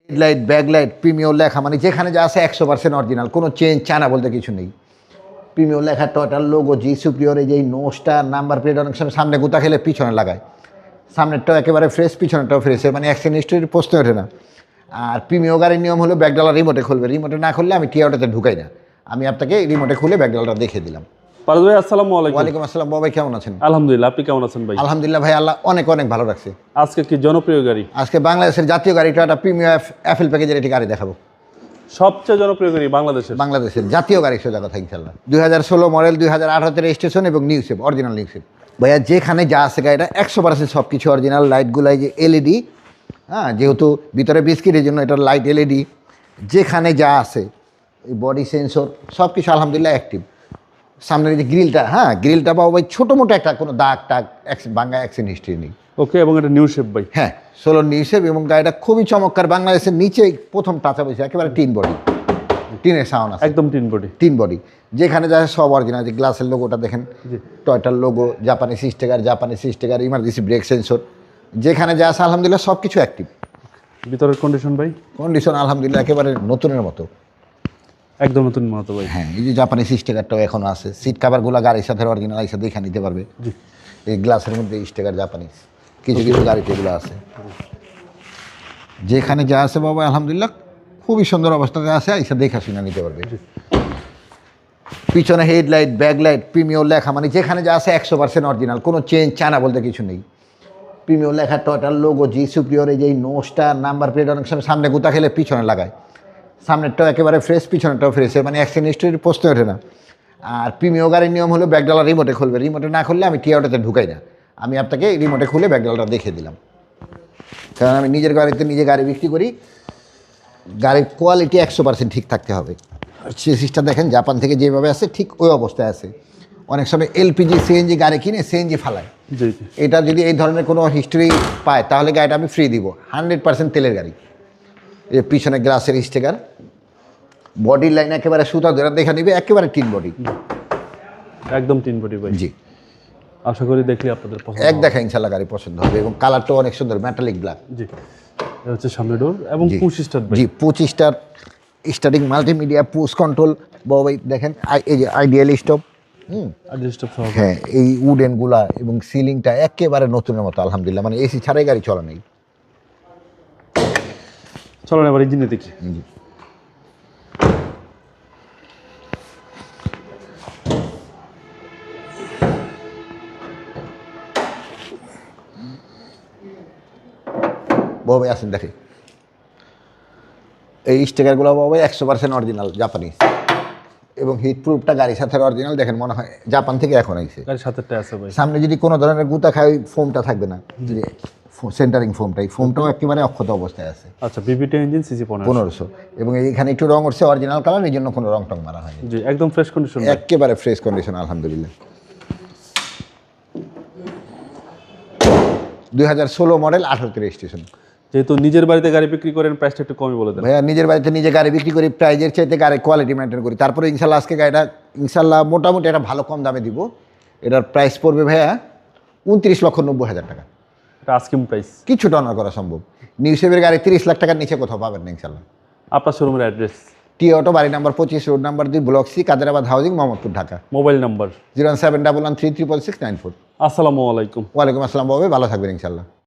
Headlight, backlight, premier লেখা, মানে যেখানে যা আছে 100% অরিজিনাল, কোনো চেঞ্জ চায়না বলতে কিছু নেই। প্রিমিয়র লেখা, টয়টার লোগো, জি সুপ্রিয়র, এই যে এই নোজটা, নাম্বার প্লেট অনেক সময় সামনে গুতা খেলে পিছনে লাগায়, সামনেরটাও একেবারে ফ্রেশ, পিছনেরটাও ফ্রেশ, মানে অ্যাক্সিডেন্ট হিস্ট্রির প্রশ্ন ওঠে না। আর প্রিমিয়র গাড়ির নিয়ম হলো ব্যাকডালা রিমোটে খুলবে, রিমোটে না খুললে আমি টিয়াটাতে ঢুকাই না। আমি আপনাকে রিমোটে খুলে ব্যাকডালাটা দেখিয়ে দিলাম। পারভেজ ভাই আসসালামু আলাইকুম। ওয়ালাইকুম আসসালাম বাবা, কেমন আছেন? আলহামদুলিল্লাহ, আপনি কেমন আছেন ভাই? আলহামদুলিল্লাহ ভাই, আল্লাহ অনেক অনেক ভালো রাখছে। আজকে কি জনপ্রিয় গাড়ি? আজকে বাংলাদেশের জাতীয় গাড়ি টয়োটা প্রিমিয়ার এফএল প্যাকেজের একটি গাড়ি দেখাবো। সবচেয়ে জনপ্রিয় গাড়ি বাংলাদেশের জাতীয় গাড়ি, সোজা কথা ইনশাল্লাহ। 2016 মডেল, 2018 রেজিস্ট্রেশন এবং new shape, original new shape. ভাইয়া যেখানে যা আছে গাড়িটা 100% সব কিছু অরিজিনাল। লাইটগুলাই যে এলইডি, হ্যাঁ, যেহেতু ভিতরে বিস্কিট, এই জন্য এটার লাইট এলইডি। যেখানে যা আছে, এই বডি সেন্সর সব কিছু আলহামদুলিল্লাহ অ্যাক্টিভ। সামনের যে গ্রিলটা, হ্যাঁ, গ্রিলটা বা ওই ছোটো মোটো একটা কোনো দাগ টাগ ভাঙ্গা অ্যাক্সিডেন্ট হিস্ট্রি নেই। ওকে, এবং এটা নিউ শেপ ভাই? হ্যাঁ, 16 নিউ শেপ, এবং গাড়িটা খুবই চমৎকার। বাংলাদেশের নিচে প্রথম টাচা বসে, একেবারে টিন বডি, টিনের সাউন্ড আছে, একদম টিন বডি। যেখানে যা সব অরিজিনাল। যে গ্লাসের লোগোটা দেখেন, টয়টার logo, Japanese sticker, emergency brake sensor, যেখানে যা আছে আলহামদুলিল্লাহ সব কিছু অ্যাক্টিভ। ভিতরের কন্ডিশন ভাই? কন্ডিশন আলহামদুলিল্লাহ একেবারে নতুনের মতো, একদম নতুন মতো ভাই। হ্যাঁ, এই যে জাপানিজ স্টিকারটাও এখনও আছে। সিট কাভারগুলো গাড়ির সাথে অরিজিনাল এসে দেখে নিতে পারবে। এই গ্লাসের মধ্যে স্টিকার জাপানিজ, কিছু কিছু গাড়িতে এগুলো আছে। যেখানে যা আছে বাবা আলহামদুলিল্লাহ খুবই সুন্দর অবস্থাতে আছে, এসে দেখা শুনে নিতে পারবে। পিছনে হেডলাইট, ব্যাকলাইট, প্রিমিয়র লেখা, মানে যেখানে যা আছে 100% অরিজিনাল, কোনো চেঞ্জ চায়না বলতে কিছু নেই। প্রিমিয়র লেখা, টয়টার লোগো, জি সুপ্রিয়র, এই যে এই নোজটা, নাম্বার প্লেট অনেক সময় সামনে গুতা খেলে পিছনে লাগায়, সামনেরটাও একেবারে ফ্রেশ, পিছনেরটাও ফ্রেশ, মানে অ্যাক্সিডেন্ট হিস্ট্রির প্রশ্ন ওঠে না। আর প্রিমিয়র গাড়ির নিয়ম হলো ব্যাকডালা রিমোটে খুলবে, রিমোটে না খুললে আমি টিয়াটাতে ঢুকাই না। আমি আপনাকে রিমোটে খুলে ব্যাকডালাটা দেখিয়ে দিলাম, কারণ আমি নিজের গাড়িতে নিজে গাড়ি বিক্রি করি। গাড়ির কোয়ালিটি 100% ঠিক থাকতে হবে। চেসিসটা দেখেন জাপান থেকে যেভাবে আসে ঠিক ওই অবস্থায় আছে। অনেক সময় এলপিজি সিএনজি গাড়ি কিনে সিএনজি ফালায়, এটা যদি এই ধরনের কোনো হিস্ট্রি পায় তাহলে গাড়িটা আমি ফ্রি দিব। 100% তেলের গাড়ি। এই পিছনে গ্লাসের স্টিকার, বডির লাইন একেবারে সুতা ধরে দেখা নিবে, একেবারে টিন বডি, একদম টিন বডি ভাই। জি, আশা করি দেখলে আপনাদের পছন্দ এক দেখা ইনশাল্লাহ গাড়ি পছন্দ হবে, এবং কালারটাও অনেক সুন্দর, মেটালিক ব্ল্যাক। জি, এটা হচ্ছে সামনে ডোর এবং 25 স্টার ভাই। জি, 25 star starting, multimedia, push control. বাবা দেখেন এই যে আইডিয়াল স্টপ, হ্যাঁ, এই উডেনগুলা এবং সিলিংটা একেবারে নতুনের মতো আলহামদুলিল্লাহ, মানে এসি ছাড়াই গাড়ি চলা নেই। চলো এবার ইঞ্জিনে দেখি। বাবা আসেন দেখি, এই স্টিকারগুলো বাবা 100% অরিজিনাল জাপানিজ, এবং হিট প্রুফটা গাড়ির সাথে অরিজিনাল। দেখেন মনে হয় জাপান থেকে এখন আইছে। গাড়ির সাথেটা আছে ভাই। সামনে যদি কোনো ধরনের গুতা খায় ওই ফোমটা থাকবে না, যে সেন্টারিং ফোমটা, এই ফোমটাও একেবারে অক্ষত অবস্থায় আছে। আচ্ছা, বিবিটি ইঞ্জিন, সিসি 1500, এবং এইখানে একটু রং উঠছে অরিজিনাল কালার, এই জন্য কোনো রং টং মারা হয়নি। জি, একদম ফ্রেশ কন্ডিশন, একেবারে ফ্রেশ কন্ডিশন আলহামদুলিল্লাহ। 2016 মডেল, 18 রেজিস্ট্রেশন। যেহেতু নিজের বাড়িতে গাড়ি বিক্রি করেন, প্রাইসটা একটু কমই বলে দেন ভাইয়া। নিজের বাড়িতে নিজে গাড়ি বিক্রি করি, প্রাইজের চাইতে গাড়ির কোয়ালিটি মেনটেন করি। তারপরে ইনশাল্লাহ আজকে গাড়িটা ইনশাল্লাহ মোটামুটি একটা ভালো কম দামে দিব। এটার প্রাইস পড়বে ভাইয়া 29,90,000 টাকা। এটা আস্কিং প্রাইস, কিছুটা অনার করা সম্ভব। নিউ শেপের গাড়ি 30 লাখ টাকার নিচে কোথাও পাবেন না ইনশাল্লাহ। আপনার শোরুমের অ্যাড্রেস? টি অটো, বাড়ি number 25, road number 2, block C, Kaderabad housing, Mohammadpur, Dhaka. Mobile number? 071133694। আসসালামু আলাইকুম। ওয়ালাইকুম আসসালাম বাবা, ভালো থাকবেন ইনশাল্লাহ।